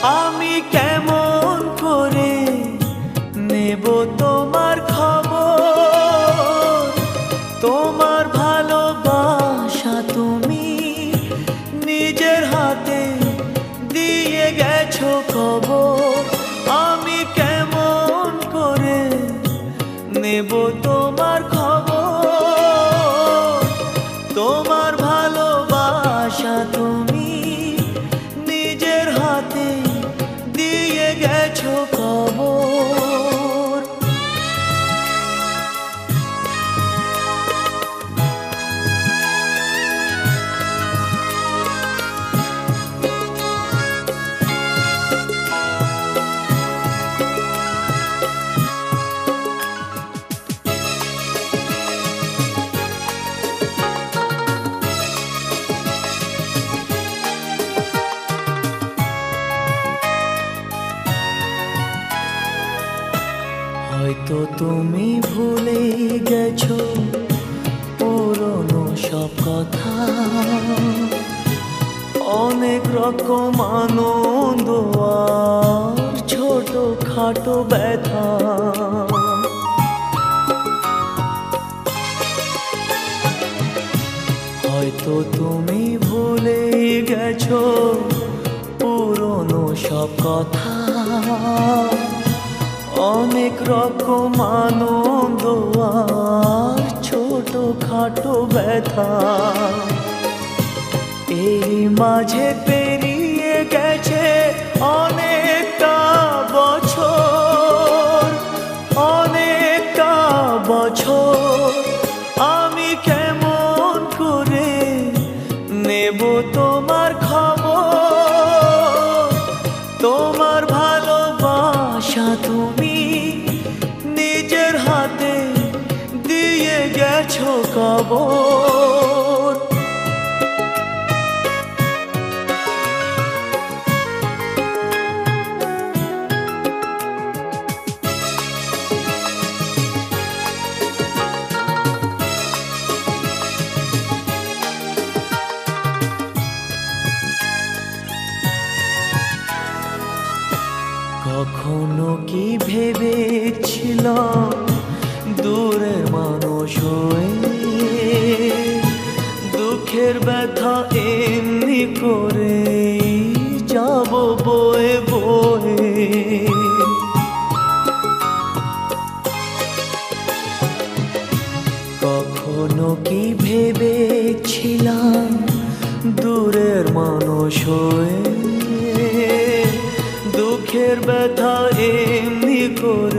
আমি কেমন করে নেব তোমার খবর? তোমার ভালোবাসা তুমি নিজের হাতে দিয়ে গেছো খবর। আমি কেমন করে নেব তোমার খবর? তোমার ভালোবাসা তুমি নিজের হাতে দিয়ে গেছো খবর। হয়তো তুমি ভুলে গেছো পুরনো সব কথা, অনেক রকম আনন্দ আর ছোট খাটো ব্যথা। হয়তো তুমি ভুলে গেছো পুরনো সব কথা, অনেক রকম আনন্দ আর ছোট খাটো ব্যথা। এই মাঝে পেরিয়ে গেছে অনেকটা বছর, অনেকটা বছর। আমি কেমন করে নেব তোমার খবর? তোমার ভালোবাসা তুমি নিজের হাতে দিয়ে গেছো খবর। কখনো কি ভেবেছিলাম দূরের মানুষ হয়ে দুঃখের ব্যথা এমনি করে যাব বয়ে বয়ে। কখনো কি ভেবেছিলাম দূরের মানুষ হয়ে দুঃখের ব্যথা এমনি করে